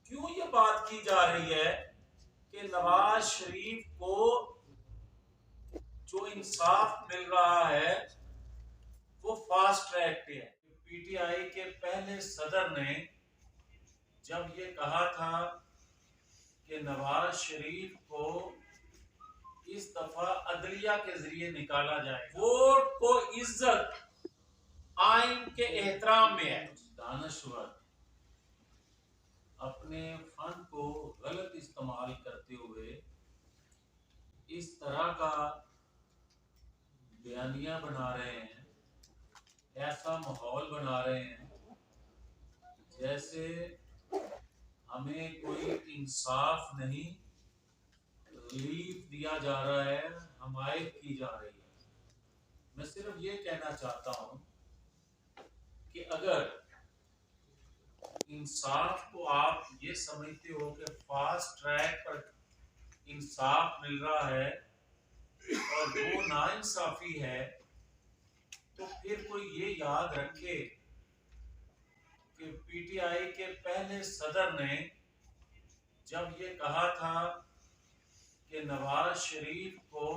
کیوں یہ بات کی جا رہی ہے کہ نواز شریف کو جو انصاف مل رہا ہے وہ فاسٹ ٹریک پہ ہے؟ پی ٹی آئی کے پہلے صدر نے جب یہ کہا تھا کہ نواز شریف کو اس دفعہ عدلیہ کے ذریعے نکالا جائے، ووٹ کو عزت آئین کے احترام میں ہے، دانشور اپنے فن کو غلط استعمال کرتے ہوئے اس طرح کا بیانیہ بنا رہے ہیں، ایسا ماحول بنا رہے ہیں جیسے ہمیں کوئی انصاف نہیں، ریلیف دیا جا رہا ہے، حمایت کی جا رہی ہے۔ میں صرف یہ کہنا چاہتا ہوں کہ اگر انصاف کو آپ یہ سمجھتے ہو کہ فاسٹ ٹریک پر انصاف مل رہا ہے اور وہ ناانصافی ہے، تو پھر کوئی یہ یاد رکھے کہ پی ٹی آئی کے پہلے صدر نے جب یہ کہا تھا کہ نواز شریف کو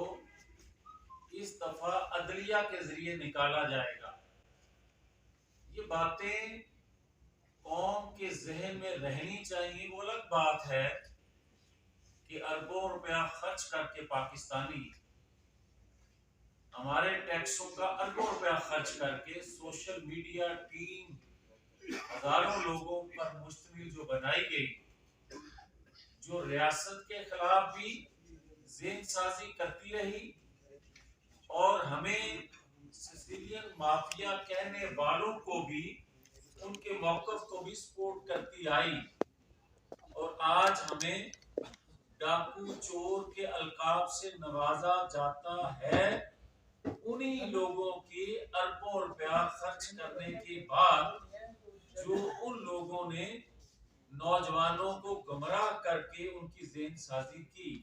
اس دفعہ عدلیہ کے ذریعے نکالا جائے گا، یہ باتیں قوم کے ذہن میں رہنی چاہیے۔ وہ الگ بات ہے کہ اربوں روپیہ خرچ کر کے پاکستانی ہمارے ٹیکسوں کا اربوں روپیہ خرچ کر کے سوشل میڈیا ٹیم ہزاروں لوگوں پر مشتمل جو بنائی گئی، جو ریاست کے خلاف بھی ذہن سازی کرتی رہی اور ہمیں سیسیلین مافیا کہنے والوں کو بھی ان کے موقف کو بھی سپورٹ کرتی آئی، اور آج ہمیں ڈاکو چور کے القاب سے نوازا جاتا ہے، انہی لوگوں کی اربوں روپیہ خرچ کرنے کے بعد جو ان لوگوں نے نوجوانوں کو گمراہ کر کے ان کی ذہن سازی کی۔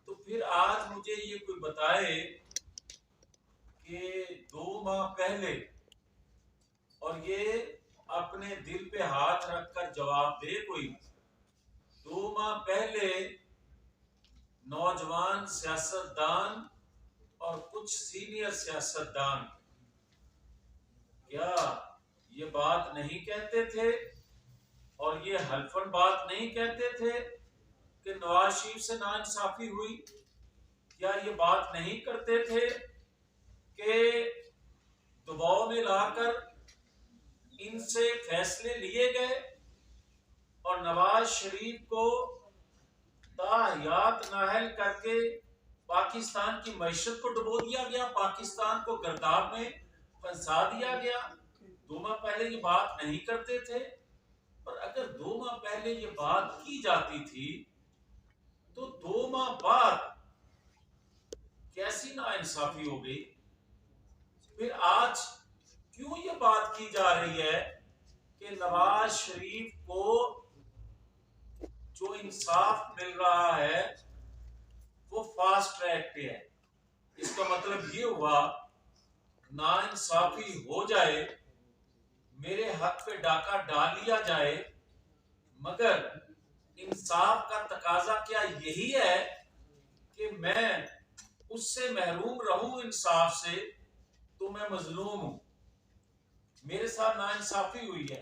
تو پھر آج مجھے یہ کوئی بتائے کہ 2 ماہ پہلے، اور یہ اپنے دل پہ ہاتھ رکھ کر جواب دے کوئی، 2 ماہ پہلے نوجوان سیاستدان اور کچھ سینئر سیاستدان کیا یہ بات نہیں کہتے تھے اور یہ حلفاً بات نہیں کہتے تھے کہ نواز شریف سے ناانصافی ہوئی؟ کیا یہ بات نہیں کرتے تھے کہ دباؤ میں لا کر ان سے فیصلے لیے گئے اور نواز شریف کو تاحیات نااہل کر کے پاکستان کی معیشت کو ڈبو دیا گیا، پاکستان کو گرداب میں پھنسا دیا گیا؟ 2 ماہ پہلے یہ بات نہیں کرتے تھے، اور اگر 2 ماہ پہلے یہ بات کی جاتی تھی تو 2 ماہ بعد کیسی ناانصافی ہو گئی؟ پھر آج کیوں یہ بات کی جا رہی ہے کہ نواز شریف کو جو انصاف مل رہا ہے وہ فاسٹ ٹریک پہ ہے؟ اس کا مطلب یہ ہوا ناانصافی ہو جائے، میرے حق پہ ڈاکہ ڈال لیا جائے، مگر انصاف کا تقاضا کیا یہی ہے کہ میں اس سے محروم رہوں انصاف سے؟ تو میں مظلوم ہوں، میرے ساتھ ناانصافی ہوئی ہے،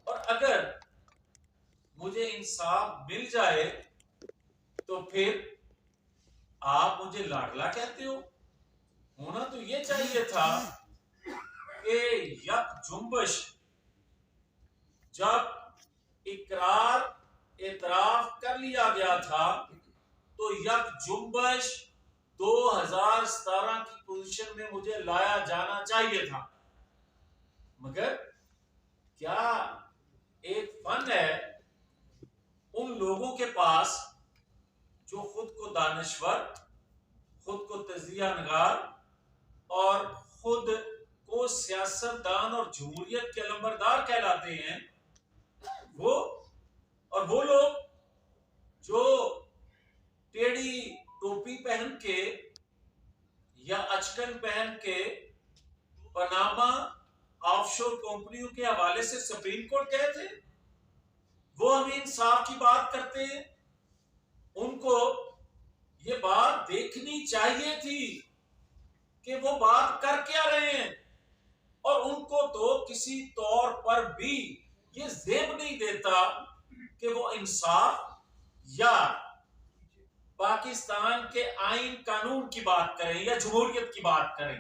اور اگر مجھے انصاف مل جائے تو پھر آپ مجھے لاڈلا کہتے ہو؟ ہونا تو یہ چاہیے تھا کہ یک جنبش جب اقرار اعتراف کر لیا گیا تھا تو یک جنبش 2017 کی پوزیشن میں مجھے لایا جانا چاہیے تھا، مگر کیا ایک فن ہے ان لوگوں کے پاس جو خود کو دانشور، خود کو تجزیہ نگار اور خود کو سیاستدان اور جمہوریت کے علمبردار کہلاتے ہیں، وہ لوگ جو ٹیڑھی ٹوپی پہن کے یا اچکن پہن کے پاناما آف شور کمپنیوں کے حوالے سے سپریم کورٹ گئے تھے، وہ ہمیں انصاف کی بات کرتے ہیں، ان کو یہ بات دیکھنی چاہیے تھی کہ وہ بات کر کیا رہے ہیں، اور ان کو تو کسی طور پر بھی یہ زیب نہیں دیتا کہ وہ انصاف یا پاکستان کے آئین قانون کی بات کریں یا جمہوریت کی بات کریں۔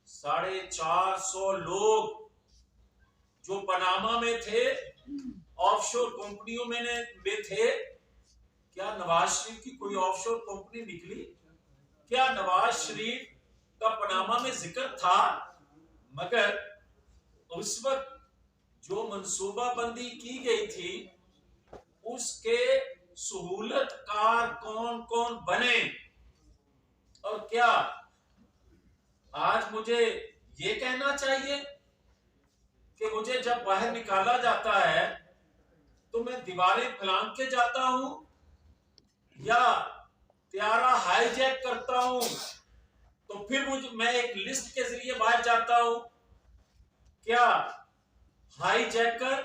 450 لوگ جو پاناما میں تھے، آف شور کمپنیوں میں تھے، کیا نواز شریف کی کوئی آف شور کمپنی نکلی؟ کیا نواز شریف کا پاناما میں ذکر تھا؟ مگر اس وقت جو منصوبہ بندی کی گئی تھی اس کے سہولت کار کون کون بنے، اور کیا آج مجھے یہ کہنا چاہیے کہ مجھے جب باہر نکالا جاتا ہے تو میں دیواریں پھلانگ کے جاتا ہوں یا طیارہ ہائی جیک کرتا ہوں، تو پھر میں ایک لسٹ کے ذریعے باہر جاتا ہوں؟ کیا ہائی جیکر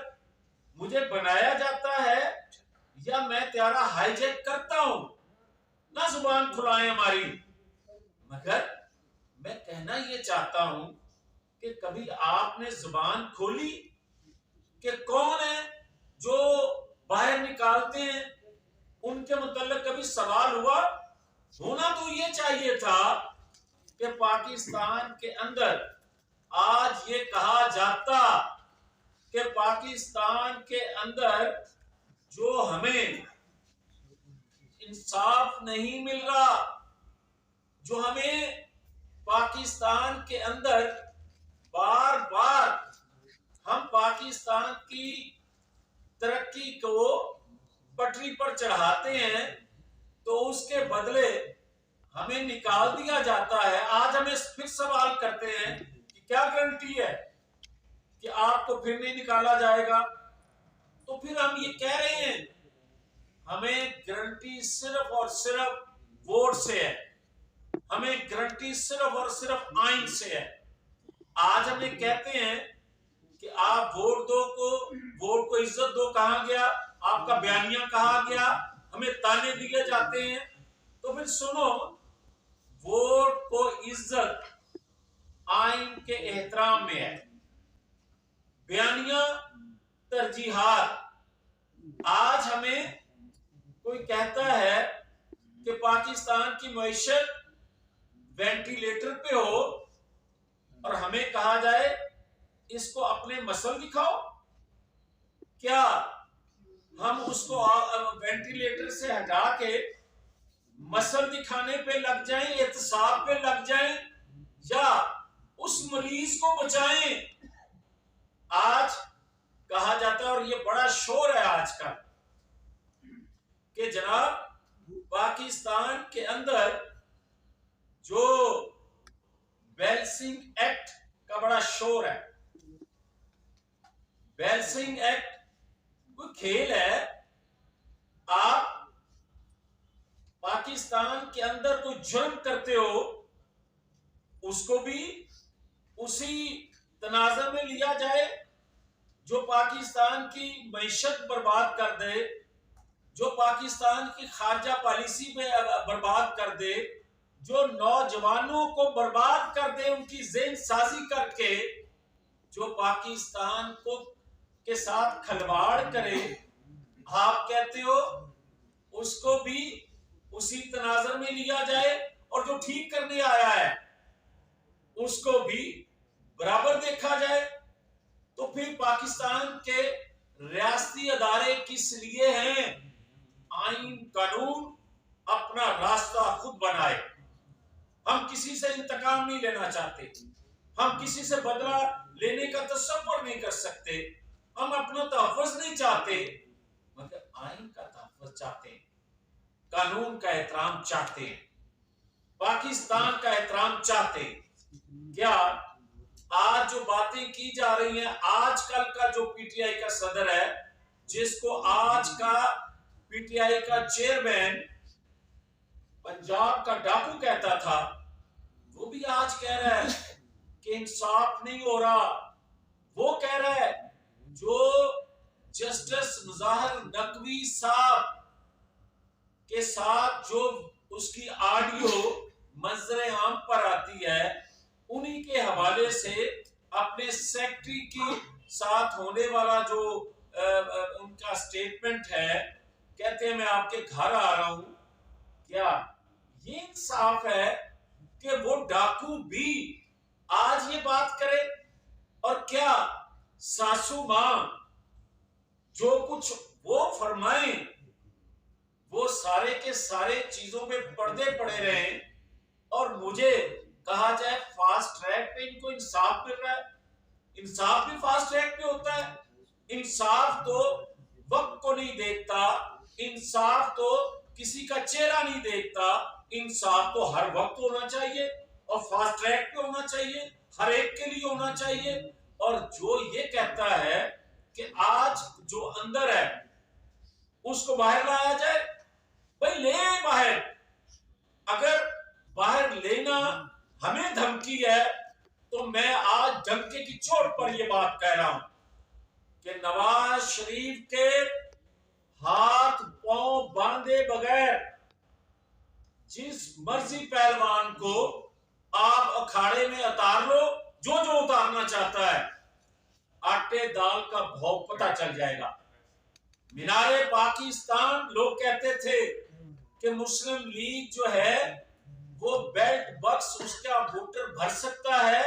مجھے بنایا جاتا ہے یا میں طیارہ ہائی جیک کرتا ہوں؟ نہ زبان کھلائیں ہماری، مگر میں کہنا یہ چاہتا ہوں کہ کبھی آپ نے زبان کھولی کہ کون ہے جو باہر نکالتے ہیں؟ ان کے متعلق کبھی سوال ہوا؟ ہونا تو یہ چاہیے تھا کہ پاکستان کے اندر آج یہ کہا جاتا کہ پاکستان کے اندر جو ہمیں انصاف نہیں مل رہا، جو ہمیں پاکستان کے اندر بار بار ہم پاکستان کی ترقی کو پٹری پر چڑھاتے ہیں تو اس کے بدلے ہمیں نکال دیا جاتا ہے۔ آج ہمیں پھر سوال کرتے ہیں کہ کیا گارنٹی ہے کہ آپ کو پھر نہیں نکالا جائے گا؟ تو پھر ہم یہ کہہ رہے ہیں ہمیں گارنٹی صرف اور صرف ووٹ سے ہے، ہمیں گارنٹی صرف اور صرف آئین سے ہے۔ آج ہمیں کہتے ہیں کہ آپ ووٹ کو عزت دو، کہا گیا، آپ کا بیانیہ کہا گیا، ہمیں تانے دیے جاتے ہیں۔ تو پھر سنو، ووٹ کو عزت آئین کے احترام میں ہے، بیانیہ ترجیحات۔ آج ہمیں کوئی کہتا ہے کہ پاکستان کی معیشت وینٹیلیٹر پہ ہو اور ہمیں کہا جائے اس کو اپنے مسل دکھاؤ، کیا ہم اس کو وینٹیلیٹر سے ہٹا کے مسل دکھانے پہ لگ جائیں، احتساب پہ لگ جائیں، یا اس مریض کو بچائیں؟ آج کہا جاتا ہے، اور یہ بڑا شور ہے آج کا، کہ جناب پاکستان کے اندر جو بیلسنگ ایکٹ کا بڑا شور ہے۔ بیلسنگ ایکٹ کوئی کھیل ہے؟ آپ پاکستان کے اندر کوئی جرم کرتے ہو اس کو بھی اسی تناظر میں لیا جائے جو پاکستان کی معیشت برباد کر دے، جو پاکستان کی خارجہ پالیسی میں برباد کر دے، جو نوجوانوں کو برباد کر دے، ان کی ذہن سازی کر کے جو پاکستان کے ساتھ کھلواڑ کرے، آپ کہتے ہو اس کو بھی اسی تناظر میں لیا جائے، اور جو ٹھیک کرنے آیا ہے اس کو بھی برابر دیکھا جائے؟ تو پھر پاکستان کے ریاستی ادارے کس لیے ہیں؟ آئین قانون اپنا راستہ خود بنائے۔ ہم کسی سے انتقام نہیں لینا چاہتے، ہم کسی سے بدلہ لینے کا تصور نہیں کر سکتے، ہم اپنا تحفظ نہیں چاہتے، مگر آئین کا تحفظ چاہتے ہیں، قانون کا احترام چاہتے ہیں، پاکستان کا احترام چاہتے ہیں۔ کیا آج جو باتیں کی جا رہی ہیں، آج کل کا جو پی ٹی آئی کا صدر ہے، جس کو آج کا پی ٹی آئی کا چیئرمین پنجاب کا ڈاکو کہتا تھا، وہ بھی آج کہہ رہا ہے کہ انصاف نہیں ہو رہا۔ وہ کہہ رہا ہے جو جسٹس مظاہر نقوی صاحب کے ساتھ جو اس کی آڈیو منظر عام پر آتی ہے، انہی کے حوالے سے اپنے سیکٹری کی ساتھ ہونے والا جو ان کا سٹیٹمنٹ ہے، کہتے ہیں میں آپ کے گھر آ رہا ہوں. کیا یہ انصاف ہے کہ وہ ڈاکو بھی آج یہ بات کرے؟ اور کیا ساسو ماں جو کچھ وہ فرمائیں وہ سارے کے سارے چیزوں پہ پردے پڑے رہیں اور مجھے کہا جائے فاسٹ ٹریک پہ ان کو انصاف مل رہا ہے؟ انصاف بھی فاسٹ ٹریک پہ ہوتا ہے. انصاف تو وقت کو نہیں دیکھتا، انصاف تو کسی کا چہرہ نہیں دیکھتا، انصاف تو ہر وقت ہونا چاہیے اور فاسٹ ٹریک پہ ہونا چاہیے، ہر ایک کے لیے ہونا چاہیے. اور جو یہ کہتا ہے کہ آج جو اندر ہے اس کو باہر لایا جائے، بھائی لے باہر. اگر باہر لینا ہمیں دھمکی ہے تو میں آج ڈنکے کی چوٹ پر یہ بات کہہ رہا ہوں کہ نواز شریف کے ہاتھ پاؤں باندھے بغیر جس مرضی پہلوان کو آپ اکھاڑے میں اتار لو، جو اتارنا چاہتا ہے، آٹے دال کا بھاؤ پتہ چل جائے گا. مینار پاکستان لوگ کہتے تھے کہ مسلم لیگ جو ہے وہ بیلٹ بکس اس کا ووٹر بھر سکتا ہے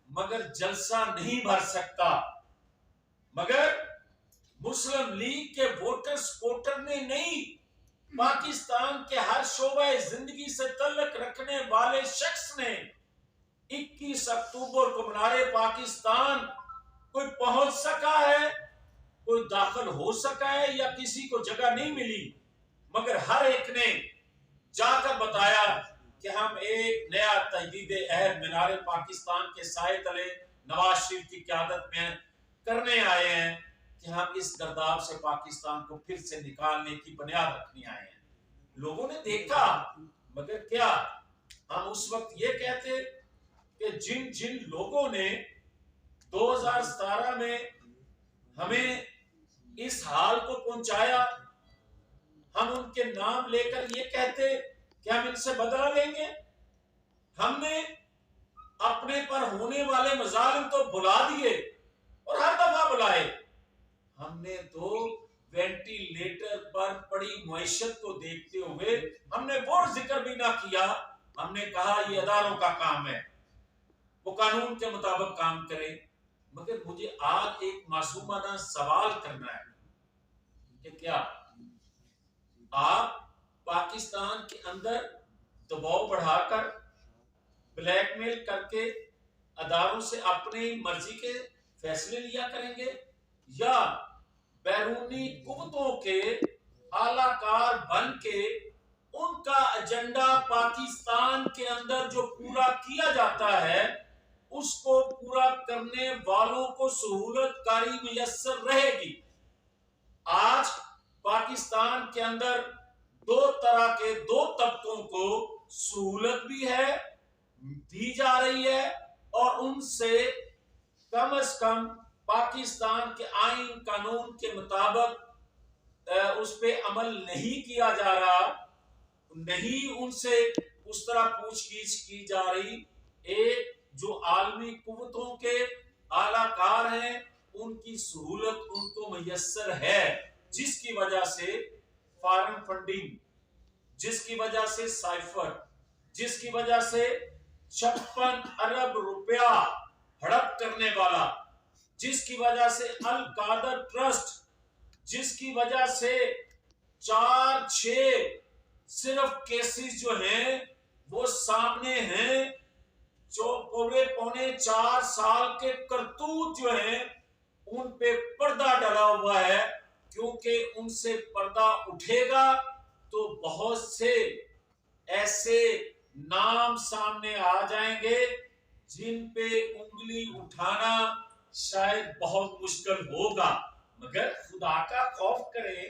مگر جلسہ نہیں بھر سکتا. مگر مسلم لیگ کے ووٹر سپورٹر نے نہیں، پاکستان کے ہر شعبہ زندگی سے تعلق رکھنے والے شخص نے 21 اکتوبر کو مینار پاکستان کوئی پہنچ سکا ہے، کوئی داخل ہو سکا ہے یا کسی کو جگہ نہیں ملی، مگر ہر ایک نے جا کر بتایا کہ ہم ایک نیا تجدید عہد مینار پاکستان کے سائے تلے نواز شریف کی قیادت میں کرنے آئے ہیں کہ ہم اس گرداب سے پاکستان کو پھر سے نکالنے کی بنیاد رکھنے آئے ہیں. لوگوں نے دیکھا، مگر کیا ہم اس وقت یہ کہتے کہ جن لوگوں نے 2017 میں ہمیں اس حال کو پہنچایا، ہم ان کے نام لے کر یہ کہتے کہ ہم ان سے بدلہ لیں گے؟ ہم نے اپنے پر ہونے والے مظالم تو بلا دیے اور ہر دفعہ بلائے. ہم نے تو وینٹیلیٹر پر پڑی معیشت کو دیکھتے ہوئے ہم نے وہ ذکر بھی نہ کیا. ہم نے کہا یہ اداروں کا کام ہے، وہ قانون کے مطابق کام کرے. مگر مجھے آج ایک معصومانہ سوال کرنا ہے کہ کیا آپ پاکستان کے اندر دباؤ بڑھا کر بلیک میل کر کے اداروں سے اپنی مرضی کے فیصلے لیا کریں گے، یا بیرونی قوتوں کے اعلی کار بن کے ان کا ایجنڈا پاکستان کے اندر جو پورا کیا جاتا ہے اس کو پورا کرنے والوں کو سہولت کاری میسر رہے گی؟ آج پاکستان کے اندر دو طرح کے دو طبقوں کو سہولت بھی ہے، دی جا رہی ہے، اور ان سے کم از کم پاکستان کے آئین قانون کے مطابق اس پہ عمل نہیں کیا جا رہا، نہیں ان سے اس طرح پوچھ گچھ کی جا رہی. ایک جو عالمی قوتوں کے اعلی کار ہیں ان کی سہولت ان کو میسر ہے، جس کی وجہ سے فارن فنڈنگ، جس کی وجہ سے سائفر، جس کی وجہ سے 56 ارب روپیہ ہڑپ کرنے والا، جس کی وجہ سے القادر ٹرسٹ، جس کی وجہ سے 4-6 صرف کیسز جو ہیں وہ سامنے ہیں، جو پورے پونے 4 سال کے کرتوت جو ہیں ان پہ پردہ ڈلا ہوا ہے، کیونکہ ان سے پردہ اٹھے گا تو بہت سے ایسے نام سامنے آ جائیں گے جن پہ انگلی اٹھانا شاید بہت مشکل ہوگا. مگر خدا کا خوف کریں،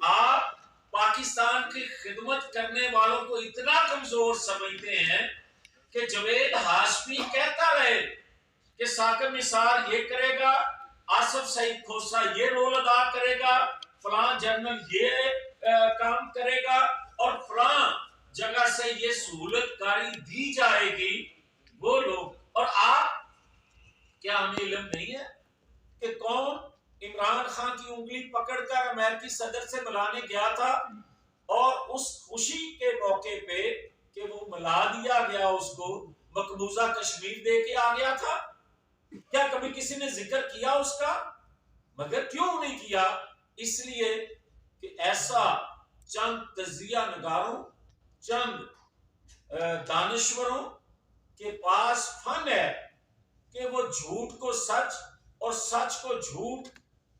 آپ پاکستان کی خدمت کرنے والوں کو اتنا کمزور سمجھتے ہیں کہ جوید ہاشمی کہتا رہے کہ ثاقب نثار یہ کرے گا، آصف سعید کھوسا یہ رول ادا کرے گا، فلاں جنرل یہ کام کرے گا، اور فلاں جگہ سے یہ سہولت کاری دی جائے گی، وہ لوگ. اور آپ کیا ہمیں علم نہیں ہے کہ کون عمران خان کی انگلی پکڑ کر امریکی صدر سے ملانے گیا تھا، اور اس خوشی کے موقع پہ کہ وہ ملا دیا گیا اس کو مقبوضہ کشمیر دے کے آ گیا تھا؟ کیا کبھی کسی نے ذکر کیا اس کا؟ مگر کیوں نہیں کیا؟ اس لیے کہ ایسا چند تجزیہ نگاروں، چند دانشوروں کے پاس فن ہے کہ وہ جھوٹ کو سچ اور سچ کو جھوٹ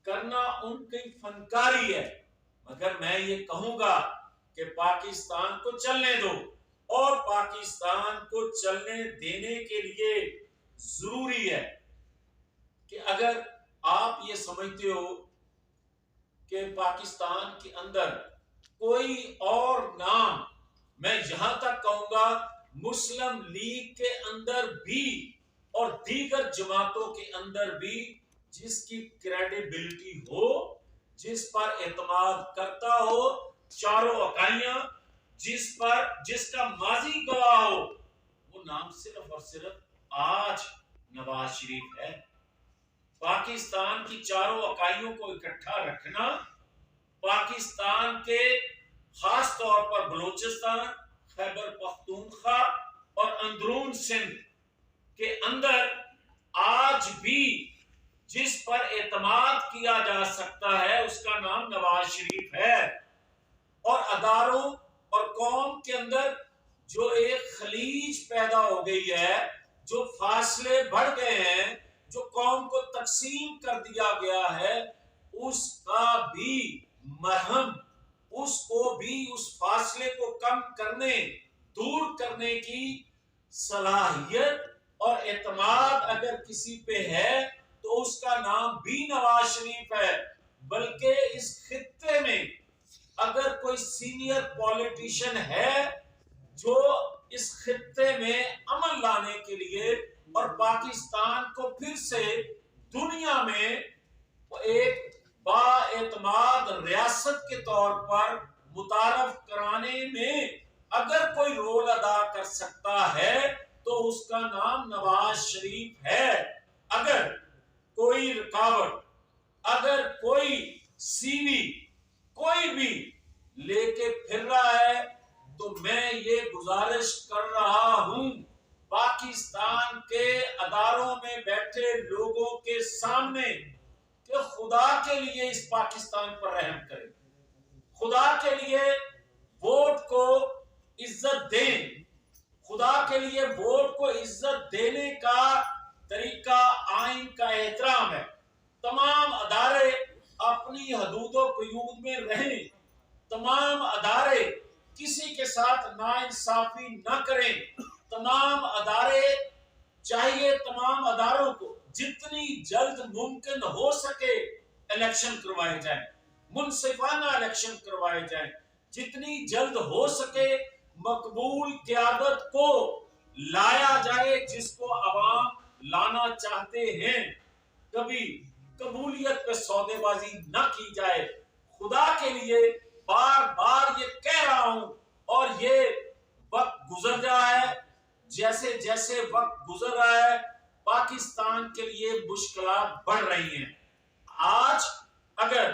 کرنا ان کی فنکاری ہے. مگر میں یہ کہوں گا کہ پاکستان کو چلنے دو، اور پاکستان کو چلنے دینے کے لیے ضروری ہے کہ اگر آپ یہ سمجھتے ہو کہ پاکستان کے اندر کوئی اور نام، میں یہاں تک کہوں گا مسلم لیگ کے اندر بھی اور دیگر جماعتوں کے اندر بھی جس کی کریڈیبلٹی ہو، جس پر اعتماد کرتا ہو، چاروں اکائیاں جس کا ماضی گواہ ہو، وہ نام صرف اور صرف آج نواز شریف ہے. پاکستان کی چاروں اکائیوں کو اکٹھا رکھنا، پاکستان کے خاص طور پر بلوچستان، خیبر پختونخوا اور اندرون سندھ کے اندر آج بھی جس پر اعتماد کیا جا سکتا ہے اس کا نام نواز شریف ہے. اور اداروں اور قوم کے اندر جو ایک خلیج پیدا ہو گئی ہے، جو فاصلے بڑھ گئے ہیں، جو قوم کو تقسیم کر دیا گیا ہے، اس کا بھی مرہم، اس کو بھی اس فاصلے کو کم کرنے، دور کرنے کی صلاحیت اور اعتماد اگر کسی پہ ہے تو اس کا نام بھی نواز شریف ہے. بلکہ اس خطے میں اگر کوئی سینئر پولیٹیشن ہے جو اس خطے میں عمل لانے کے لیے اور پاکستان کو پھر سے دنیا میں ایک با اعتماد ریاست کے طور پر متعارف کرانے میں اگر کوئی رول ادا کر سکتا ہے تو اس کا نام نواز شریف ہے. اگر کوئی رکاوٹ، اگر کوئی سیوی کوئی بھی لے کے پھر رہا ہے تو میں یہ گزارش کر رہا ہوں پاکستان کے اداروں میں بیٹھے لوگوں کے سامنے کہ خدا کے لیے اس پاکستان پر رحم کریں، خدا کے لیے ووٹ کو عزت دیں. خدا کے لیے ووٹ کو عزت دینے کا طریقہ آئین کا احترام ہے. تمام ادارے اپنی حدود و قیود میں رہیں، تمام ادارے کسی کے ساتھ ناانصافی نہ کریں. تمام ادارے چاہیے تمام اداروں کو جتنی جلد ممکن ہو سکے الیکشن کروائے جائیں، منصفانہ الیکشن کروائے جائیں، جتنی جلد ہو سکے مقبول قیادت کو لایا جائے جس کو عوام لانا چاہتے ہیں. کبھی قبولیت پہ سودے بازی نہ کی جائے. خدا کے لیے بار بار یہ کہہ رہا ہوں، اور یہ وقت گزر رہا ہے، جیسے جیسے وقت گزر رہا ہے پاکستان کے لیے مشکلات بڑھ رہی ہیں. آج اگر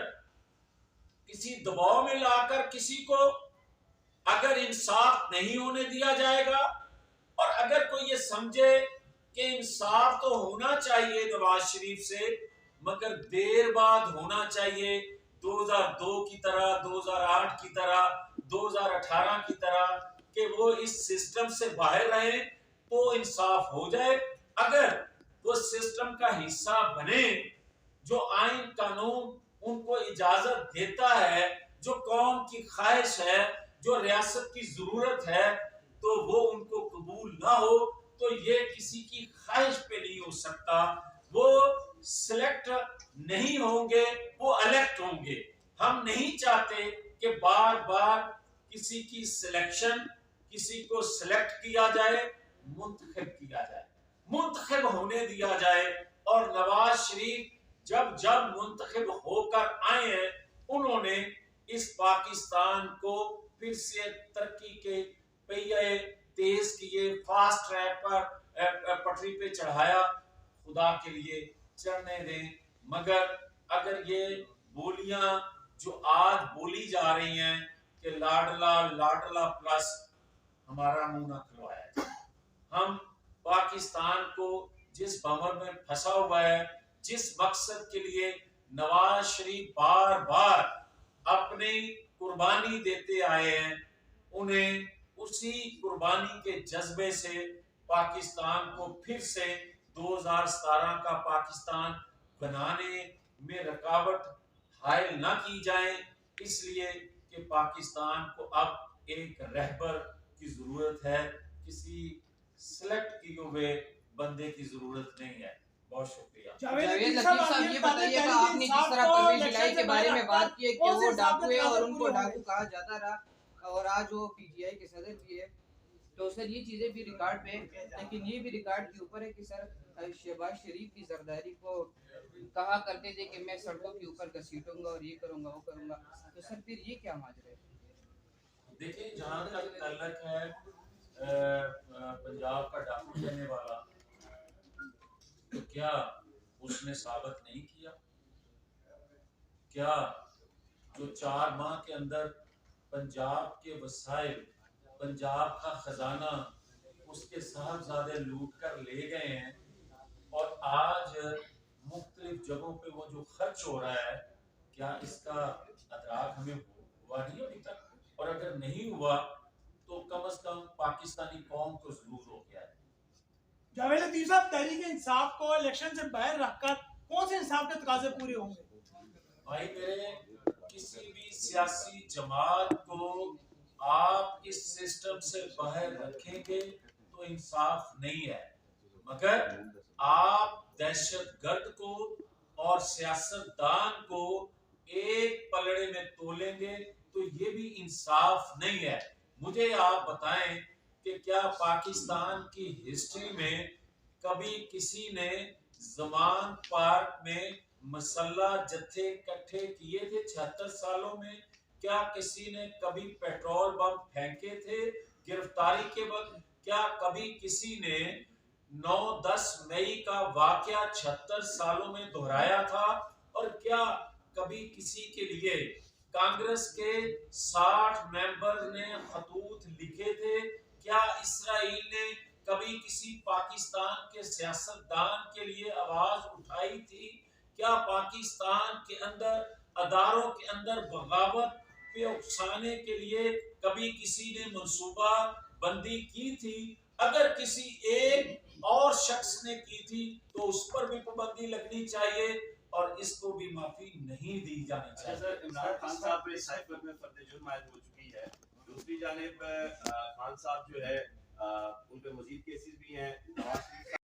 کسی دباؤ میں لا کر کسی کو اگر انصاف نہیں ہونے دیا جائے گا، اور اگر کوئی یہ سمجھے کہ انصاف تو ہونا چاہیے نواز شریف سے مگر دیر بعد ہونا چاہیے، 2002 کی طرح، 2008 کی طرح، 2018 کی طرح، کہ وہ اس سسٹم سے باہر رہیں تو انصاف ہو جائے. اگر وہ سسٹم کا حصہ بنے، جو آئین قانون ان کو اجازت دیتا ہے، جو قوم کی خواہش ہے، جو ریاست کی ضرورت ہے، تو وہ ان کو قبول نہ ہو تو یہ کسی کی خواہش پہ نہیں ہو سکتا. وہ سلیکٹ نہیں ہوں گے، وہ الیکٹ ہوں گے. ہم نہیں چاہتے کہ بار بار کسی کی سلیکشن، کسی کو سلیکٹ کیا جائے، منتخب کیا جائے، منتخب ہونے دیا جائے. اور نواز شریف جب منتخب ہو کر آئے ہیں انہوں نے اس پاکستان کو پھر سے ترقی کے پہیے تیز کیے، فاسٹ ٹریک پر پٹری پہ چڑھایا. خدا کے لیے چڑھنے دیں. مگر اگر یہ بولیاں جو آج بولی جا رہی ہیں کہ لاڈلا پلس، ہمارا منہ نہ کھلوایا جائے. ہم پاکستان کو جس بھنور میں پھنسا ہوا ہے، جس مقصد کے لیے نواز شریف بار بار اپنی قربانی دیتے آئے ہیں، انہیں اسی قربانی کے جذبے سے پاکستان کو پھر سے 2017 کا پاکستان بنانے میں رکاوٹ حائل نہ کی جائے. اس لیے کہ پاکستان کو اب ایک رہبر کی ضرورت ہے، کسی سلیکٹ کیے ہوئے بندے کی ضرورت نہیں ہے. بہت شکریہ. جاوید لطیف صاحب یہ بتائیے گا، آپ نے جس طرح پرویز الہی کے بارے میں بات کی ہے کہ وہ ڈاکو ہے اور ان کو ڈاکو کہا جاتا رہا، اور آج وہ پی ٹی آئی کے صدر بھی ہے، تو سر یہ چیزیں بھی ریکارڈ پہ، لیکن یہ بھی ریکارڈ کے اوپر ہے کہ سر شہباز شریف کی زرداری کو کہا کرتے تھے کہ میں سڑکوں کے اوپر گھسیٹوں گا اور یہ کروں گا وہ کروں گا، تو سر پھر یہ کیا ماجرا ہے؟ دیکھیں جہاں تک تعلق ہے پنجاب کا ڈاکو کہنے والا، تو کیا اس نے ثابت نہیں کیا؟ کیا جو 4 ماہ کے اندر پنجاب کے وسائل، پنجاب کا خزانہ اس کے صاحبزادے لوٹ کر لے گئے ہیں، اور آج مختلف جگہوں پہ وہ جو خرچ ہو رہا ہے، کیا اس کا ادراک ہمیں ہوا نہیں ابھی تک؟ اور اگر نہیں ہوا تو کم از کم پاکستانی قوم کو ضرور ہو گیا ہے. جاوید لطیف صاحب، تحریک انصاف کو الیکشن سے باہر رکھ کر کون سے انصاف کے تقاضے پورے ہوں گے؟ بھائی میرے، کسی بھی سیاسی جماعت کو آپ اس سسٹم سے باہر رکھیں گے تو انصاف نہیں ہے، مگر آپ دہشت گرد کو اور سیاست دان کو ایک پلڑے میں تولیں گے تو یہ بھی انصاف نہیں ہے. مجھے آپ بتائیں کہ کیا پاکستان کی ہسٹری میں کبھی کسی نے زمان پارک میں مسلح جتھے اکٹھے کیے تھے 76 سالوں میں؟ کیا کسی نے کبھی پیٹرول بم پھینکے تھے گرفتاری کے وقت؟ کیا کبھی کسی نے 9-10 مئی کا واقعہ 76 سالوں میں دہرایا تھا؟ اور کیا کبھی کسی کے لیے کانگریس کے 60 ممبر نے خطوط لکھے تھے؟ کیا اسرائیل نے کبھی کسی پاکستان کے سیاستدان کے لیے آواز اٹھائی تھی؟ کیا پاکستان کے اندر اداروں کے اندر بغاوت پہ اکسانے کے لیے کبھی کسی نے منصوبہ بندی کی تھی؟ اگر کسی ایک اور شخص نے کی تھی تو اس پر بھی پابندی لگنی چاہیے اور اس کو بھی معافی نہیں دی جانی چاہیے. سر عمران خان صاحب پہ سائبر میں فرد جرم عائد ہو چکی ہے، دوسری جانب خان صاحب جو ہے ان پہ مزید کیسز بھی ہیں.